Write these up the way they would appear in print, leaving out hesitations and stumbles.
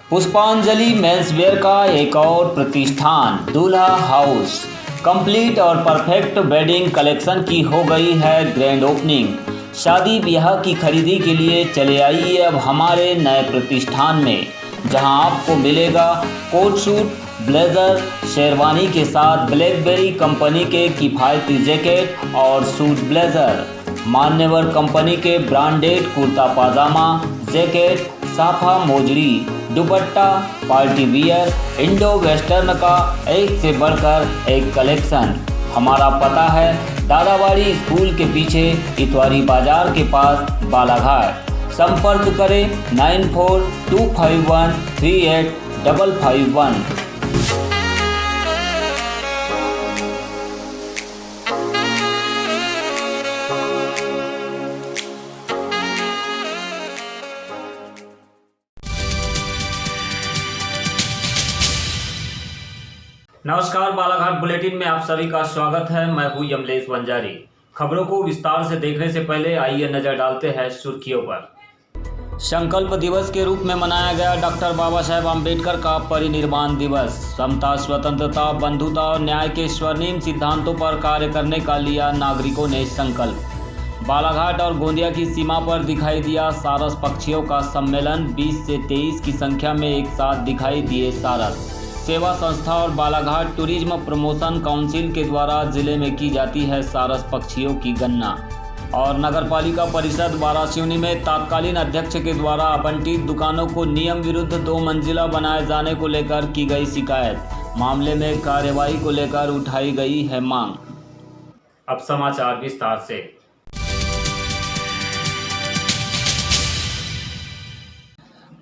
पुष्पांजलि मेंसवेयर का एक और प्रतिष्ठान दूल्हा हाउस कंप्लीट और परफेक्ट वेडिंग कलेक्शन की हो गई है ग्रैंड ओपनिंग। शादी ब्याह की खरीदी के लिए चले आइए अब हमारे नए प्रतिष्ठान में, जहां आपको मिलेगा कोट सूट, ब्लेजर, शेरवानी के साथ ब्लैकबेरी कंपनी के किफ़ायती जैकेट और सूट ब्लेजर, मान्यवर कंपनी के ब्रांडेड कुर्ता पाजामा, जैकेट, साफा मोजरी, दुपट्टा, पार्टी वियर, इंडो वेस्टर्न का एक से बढ़कर एक कलेक्शन। हमारा पता है दादाबाड़ी स्कूल के पीछे इतवारी बाजार के पास बालाघाट। संपर्क करें 9425138551। नमस्कार, बालाघाट बुलेटिन में आप सभी का स्वागत है। मैं हूं यमलेश वंजारी। खबरों को विस्तार से देखने से पहले आइए नजर डालते हैं सुर्खियों पर। संकल्प दिवस के रूप में मनाया गया डॉक्टर बाबा साहेब आम्बेडकर का परिनिर्वाण दिवस। समता, स्वतंत्रता, बंधुता और न्याय के स्वर्णिम सिद्धांतों पर कार्य करने का लिया नागरिकों ने संकल्प। बालाघाट और गोंदिया की सीमा पर दिखाई दिया सारस पक्षियों का सम्मेलन। 20 से 23 की संख्या में एक साथ दिखाई दिए सारस। सेवा संस्था और बालाघाट टूरिज्म प्रमोशन काउंसिल के द्वारा जिले में की जाती है सारस पक्षियों की गणना। और नगरपालिका परिषद वारासिवनी में तत्कालीन अध्यक्ष के द्वारा आवंटित दुकानों को नियम विरुद्ध 2 मंजिला बनाए जाने को लेकर की गई शिकायत। मामले में कार्रवाई को लेकर उठाई गई है मांग। अब समाचार विस्तार से।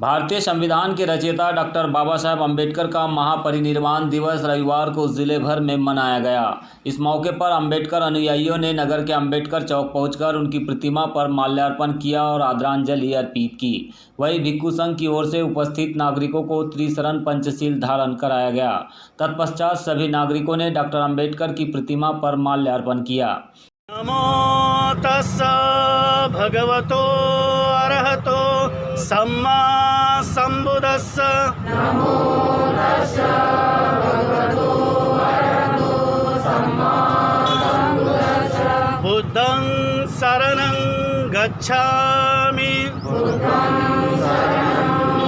भारतीय संविधान के रचयिता डॉक्टर बाबा साहेब अम्बेडकर का महापरिनिर्वाण दिवस रविवार को जिले भर में मनाया गया। इस मौके पर अम्बेडकर अनुयायियों ने नगर के अम्बेडकर चौक पहुंचकर उनकी प्रतिमा पर माल्यार्पण किया और आदरांजलि अर्पित की। वहीं भिक्षु संघ की ओर से उपस्थित नागरिकों को त्रिशरण पंचशील धारण कराया गया। तत्पश्चात सभी नागरिकों ने डॉक्टर अम्बेडकर की प्रतिमा पर माल्यार्पण किया। नमो तस्स भगवतो अरहतो सम्मा संबुद्धस्स। नमो तस्स भगवतो अरहतो सम्मा संबुद्धस्स। बुद्धं शरणं गच्छामि। बुद्धं शरणं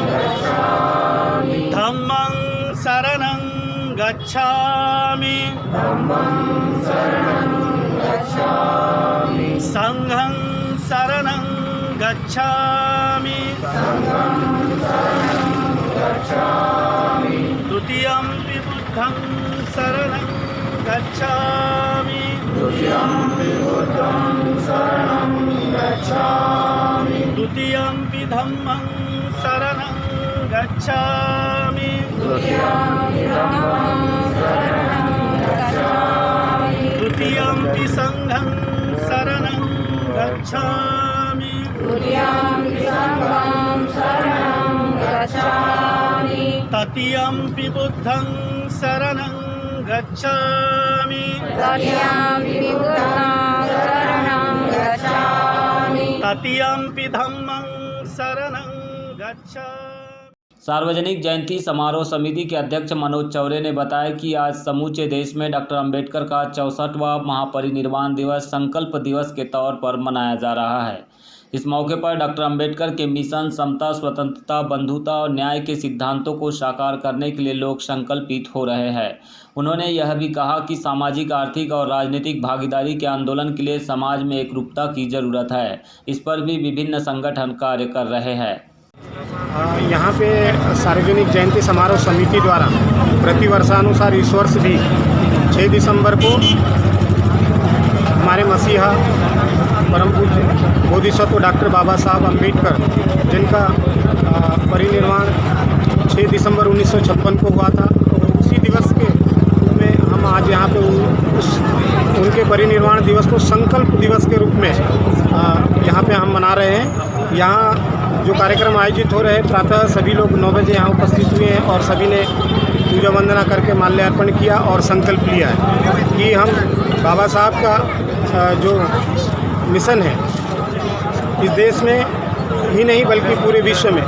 गच्छामि। धम्मं शरणं गच्छामि। धम्मं शरणं गच्छामि। संघं शरणं गच्छामि। संघं शरणं गच्छामि। द्वितीयंपि बुद्धं शरणं गच्छामि। द्वितीयंपि बुद्धं शरणं गच्छामि। द्वितीयंपि धम्मं शरणं गच्छामि। द्वितीयंपि धम्मं शरणं गच्छामि। द्वितीयंपि संघं शरणं गच्छामि। द्वितीयंपि संघं शरणं गच्छामि। तृतीयंपि बुद्धं शरणं गच्छामि। तृतीयंपि बुद्धं शरणं गच्छामि। तृतीयंपि धम्मं शरणं गच्छामि। सार्वजनिक जयंती समारोह समिति के अध्यक्ष मनोज चौरे ने बताया कि आज समूचे देश में डॉक्टर अंबेडकर का 64वां महापरिनिर्वाण दिवस संकल्प दिवस के तौर पर मनाया जा रहा है। इस मौके पर डॉक्टर अंबेडकर के मिशन समता, स्वतंत्रता, बंधुता और न्याय के सिद्धांतों को साकार करने के लिए लोग संकल्पित हो रहे हैं। उन्होंने यह भी कहा कि सामाजिक, आर्थिक और राजनीतिक भागीदारी के आंदोलन के लिए समाज में एकरूपता की जरूरत है। इस पर भी विभिन्न संगठन कार्य कर रहे हैं। यहाँ पे सार्वजनिक जयंती समारोह समिति द्वारा प्रतिवर्षानुसार इस वर्ष भी 6 दिसंबर को हमारे मसीहा परम पूज्य बोधिसत्व डॉक्टर बाबा साहब अम्बेडकर, जिनका परिनिर्वाण 6 दिसंबर 1956 को हुआ था, तो उसी दिवस के रूप में हम आज यहाँ पे उनके परिनिर्वाण दिवस को संकल्प दिवस के रूप में यहाँ पे हम मना रहे हैं। यहाँ जो कार्यक्रम आयोजित हो रहे हैं, प्रातः सभी लोग 9 बजे यहाँ उपस्थित हुए हैं और सभी ने पूजा वंदना करके माल्यार्पण किया और संकल्प लिया है कि हम बाबा साहब का जो मिशन है इस देश में ही नहीं बल्कि पूरे विश्व में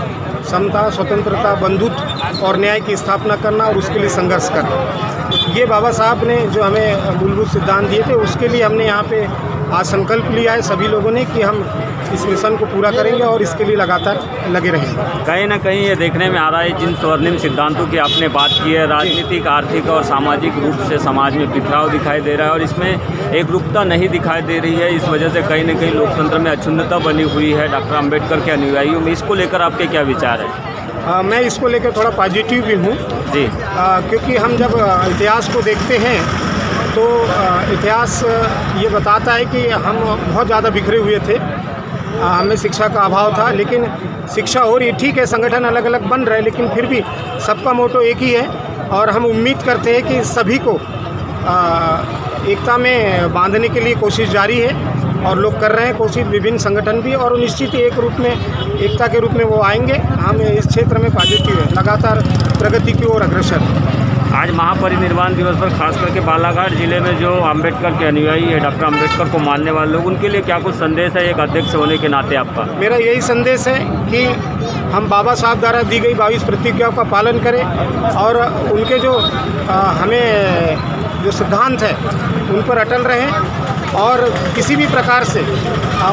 समता, स्वतंत्रता, बंधुत्व और न्याय की स्थापना करना और उसके लिए संघर्ष करना। ये बाबा साहब ने जो हमें मूलभूत सिद्धांत दिए थे, उसके लिए हमने यहाँ पे आज संकल्प लिया है सभी लोगों ने कि हम इस मिशन को पूरा करेंगे और इसके लिए लगातार लगे रहेंगे। कहीं ना कहीं ये देखने में आ रहा है, जिन स्वर्णिम सिद्धांतों की आपने बात की है, राजनीतिक, आर्थिक और सामाजिक रूप से समाज में बिखराव दिखाई दे रहा है और इसमें एकरूपता नहीं दिखाई दे रही है। इस वजह से कहीं ना कहीं लोकतंत्र में अक्षुण्णता बनी हुई है डॉक्टर अम्बेडकर के अनुयायियों में। इसको लेकर आपके क्या विचार है? मैं इसको लेकर थोड़ा पॉजिटिव भी हूँ जी, क्योंकि हम जब इतिहास को देखते हैं तो इतिहास ये बताता है कि हम बहुत ज़्यादा बिखरे हुए थे, हमें शिक्षा का अभाव था। लेकिन शिक्षा हो रही, ठीक है, संगठन अलग अलग बन रहे, लेकिन फिर भी सबका मोटो एक ही है और हम उम्मीद करते हैं कि सभी को एकता में बांधने के लिए कोशिश जारी है और लोग कर रहे हैं कोशिश, विभिन्न संगठन भी, और निश्चित ही एक रूप में, एकता के रूप में वो आएंगे। हम इस क्षेत्र में पॉजिटिव है, लगातार प्रगति की ओर अग्रसर है। आज महापरिनिर्वाण दिवस पर खास करके बालाघाट जिले में जो अम्बेडकर के अनुयायी है, डॉक्टर अम्बेडकर को मानने वाले लोग, उनके लिए क्या कुछ संदेश है एक अध्यक्ष होने के नाते आपका? मेरा यही संदेश है कि हम बाबा साहब द्वारा दी गई 22 प्रतिज्ञाओं का पालन करें और उनके जो हमें जो सिद्धांत है उन पर अटल रहें और किसी भी प्रकार से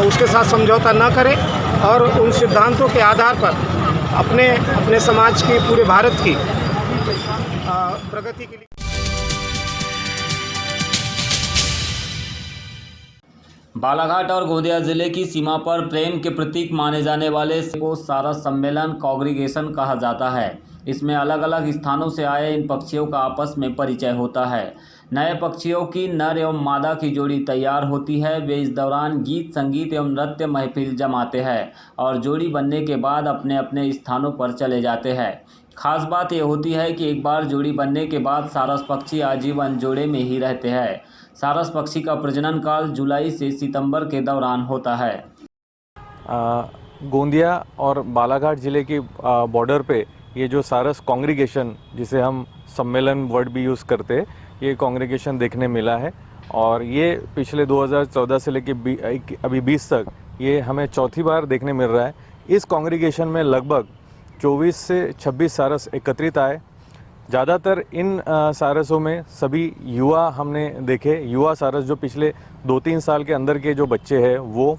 उसके साथ समझौता न करें और उन सिद्धांतों के आधार पर अपने समाज की, पूरे भारत की प्रगति के लिए। बालाघाट और गोंदिया जिले की सीमा पर प्रेम के प्रतीक माने जाने वाले को सारस सम्मेलन कांग्रीगेशन कहा जाता है। इसमें अलग अलग स्थानों से आए इन पक्षियों का आपस में परिचय होता है। नए पक्षियों की नर एवं मादा की जोड़ी तैयार होती है। वे इस दौरान गीत, संगीत एवं नृत्य महफिल जमाते हैं और जोड़ी बनने के बाद अपने अपने स्थानों पर चले जाते हैं। खास बात यह होती है कि एक बार जोड़ी बनने के बाद सारस पक्षी आजीवन जोड़े में ही रहते हैं। सारस पक्षी का प्रजनन काल जुलाई से सितंबर के दौरान होता है। गोंदिया और बालाघाट ज़िले की बॉर्डर पे ये जो सारस कांग्रीगेशन, जिसे हम सम्मेलन वर्ड भी यूज़ करते हैं, ये कांग्रीगेशन देखने मिला है और ये पिछले 2014 से लेकर अभी 20 तक ये हमें चौथी बार देखने मिल रहा है। इस कांग्रीगेशन में लगभग 24 से 26 सारस एकत्रित आए। ज़्यादातर इन सारसों में सभी युवा हमने देखे, युवा सारस जो पिछले 2-3 साल के अंदर के जो बच्चे हैं वो,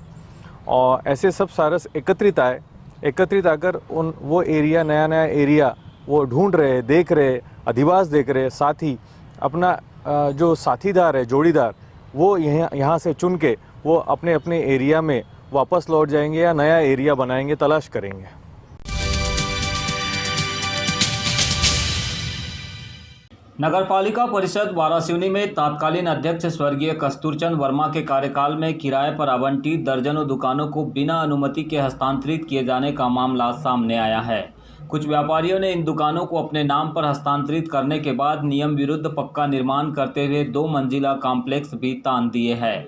और ऐसे सब सारस एकत्रित आकर वो एरिया, नया एरिया वो ढूंढ रहे, देख रहे, अधिवास देख रहे, साथ ही अपना जो साथीदार है, जोड़ीदार, वो यहाँ से चुन के वो अपने अपने एरिया में वापस लौट जाएंगे या नया एरिया बनाएंगे, तलाश करेंगे। नगरपालिका परिषद वारासिवनी में तत्कालीन अध्यक्ष स्वर्गीय कस्तूरचंद वर्मा के कार्यकाल में किराए पर आवंटित दर्जनों दुकानों को बिना अनुमति के हस्तांतरित किए जाने का मामला सामने आया है। कुछ व्यापारियों ने इन दुकानों को अपने नाम पर हस्तांतरित करने के बाद नियम विरुद्ध पक्का निर्माण करते हुए 2 मंजिला कॉम्प्लेक्स भी तान दिए हैं,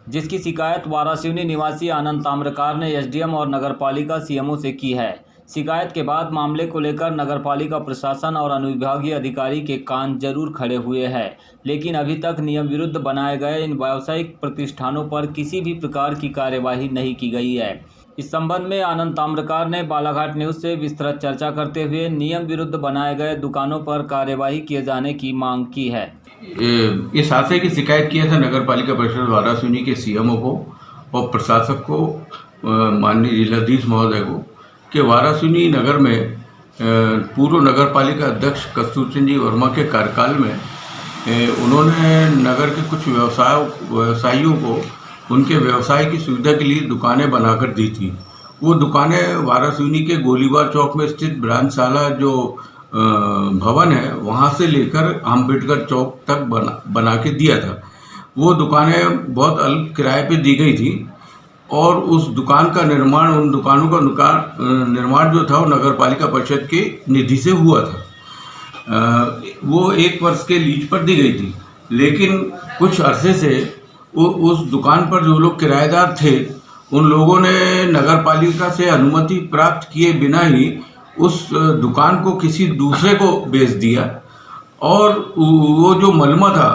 जिसकी शिकायत वारासिवनी निवासी आनंद ताम्रकार ने एसडीएम और नगरपालिका सीएमओ से की है। शिकायत के बाद मामले को लेकर नगरपालिका प्रशासन और अनुविभागीय अधिकारी के कान जरूर खड़े हुए हैं, लेकिन अभी तक नियम विरुद्ध बनाए गए इन व्यावसायिक प्रतिष्ठानों पर किसी भी प्रकार की कार्यवाही नहीं की गई है। इस संबंध में आनंद ताम्रकार ने बालाघाट न्यूज से विस्तृत चर्चा करते हुए नियम विरुद्ध बनाए गए दुकानों पर कार्यवाही किए जाने की मांग की है। इस हादसे की शिकायत किया था नगरपालिका परिषद वारासिवनी के सीएमओ को और प्रशासक को, माननीय जिलाधीश महोदय को, कि वारासिवनी नगर में पूर्व नगरपालिका अध्यक्ष कस्तूरचंद जी वर्मा के कार्यकाल में उन्होंने नगर के कुछ व्यवसायियों को उनके व्यवसाय की सुविधा के लिए दुकानें बनाकर दी थी। वो दुकानें वारासिवनी के गोलीबार चौक में स्थित ब्रांचशाला जो भवन है वहाँ से लेकर अम्बेडकर चौक तक बना के दिया था। वो दुकानें बहुत अल्प किराए पे दी गई थी और उस दुकान का निर्माण, उन दुकानों का निर्माण जो था वो नगरपालिका परिषद के निधि से हुआ था। वो 1 वर्ष के लीज पर दी गई थी, लेकिन कुछ अरसे से उस दुकान पर जो लोग किराएदार थे उन लोगों ने नगरपालिका से अनुमति प्राप्त किए बिना ही उस दुकान को किसी दूसरे को बेच दिया और वो जो मलमा था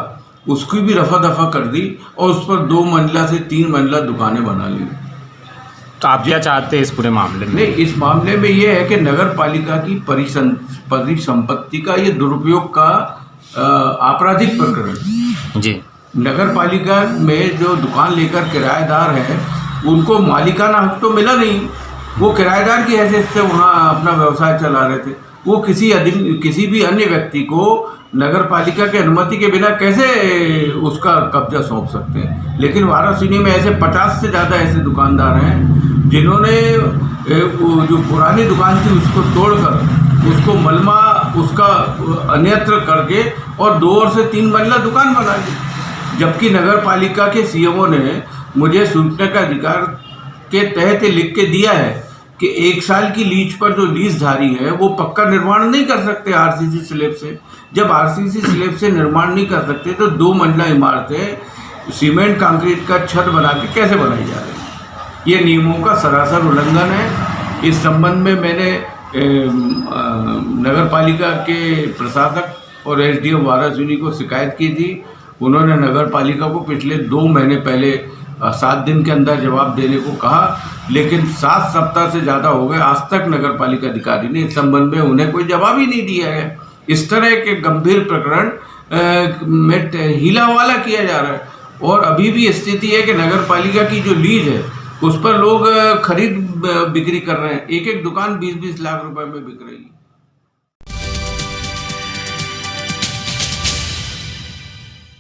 उसकी भी रफा दफा कर दी और उस पर 2 मंजिला से 3 मंजिला दुकानें बना ली। तो आप क्या चाहते हैं इस पूरे मामले में? नहीं, इस मामले में ये है कि नगर पालिका की परिसंपत्ति का ये दुरुपयोग का आपराधिक प्रकरण। जी। नगर पालिका में जो दुकान लेकर किराएदार हैं उनको मालिकाना हक तो मिला नहीं, वो किराएदार की हैसियत से वहाँ अपना व्यवसाय चला रहे थे। वो किसी भी अन्य व्यक्ति को नगर पालिका की अनुमति के बिना कैसे उसका कब्जा सौंप सकते हैं। लेकिन वाराणसी में ऐसे 50 से ज़्यादा ऐसे दुकानदार हैं जिन्होंने जो पुरानी दुकान थी उसको तोड़कर उसको मलमा उसका अन्यत्र करके और 2 और से 3 मंजिला दुकान बना दी। जबकि नगर पालिका के सीएमओ ने मुझे सूचना का अधिकार के तहत लिख के दिया है कि 1 साल की लीज पर जो लीजधारी है वो पक्का निर्माण नहीं कर सकते आरसीसी स्लैब से। जब आरसीसी स्लैब से निर्माण नहीं कर सकते तो 2 मंजिला इमारतें सीमेंट कंक्रीट का छत बना के कैसे बनाई जा रही है? ये नियमों का सरासर उल्लंघन है। इस संबंध में मैंने नगर पालिका के प्रशासक और एसडीएम वाराणसी को शिकायत की थी। उन्होंने नगर पालिका को पिछले 2 महीने पहले 7 दिन के अंदर जवाब देने को कहा, लेकिन 7 सप्ताह से ज़्यादा हो गए, आज तक नगर पालिका अधिकारी ने इस संबंध में उन्हें कोई जवाब ही नहीं दिया है। इस तरह के गंभीर प्रकरण में हीलावाला किया जा रहा है और अभी भी स्थिति है कि नगर पालिका की जो लीज है उस पर लोग खरीद बिक्री कर रहे हैं। एक दुकान 20-20 लाख रुपए में बिक रही है।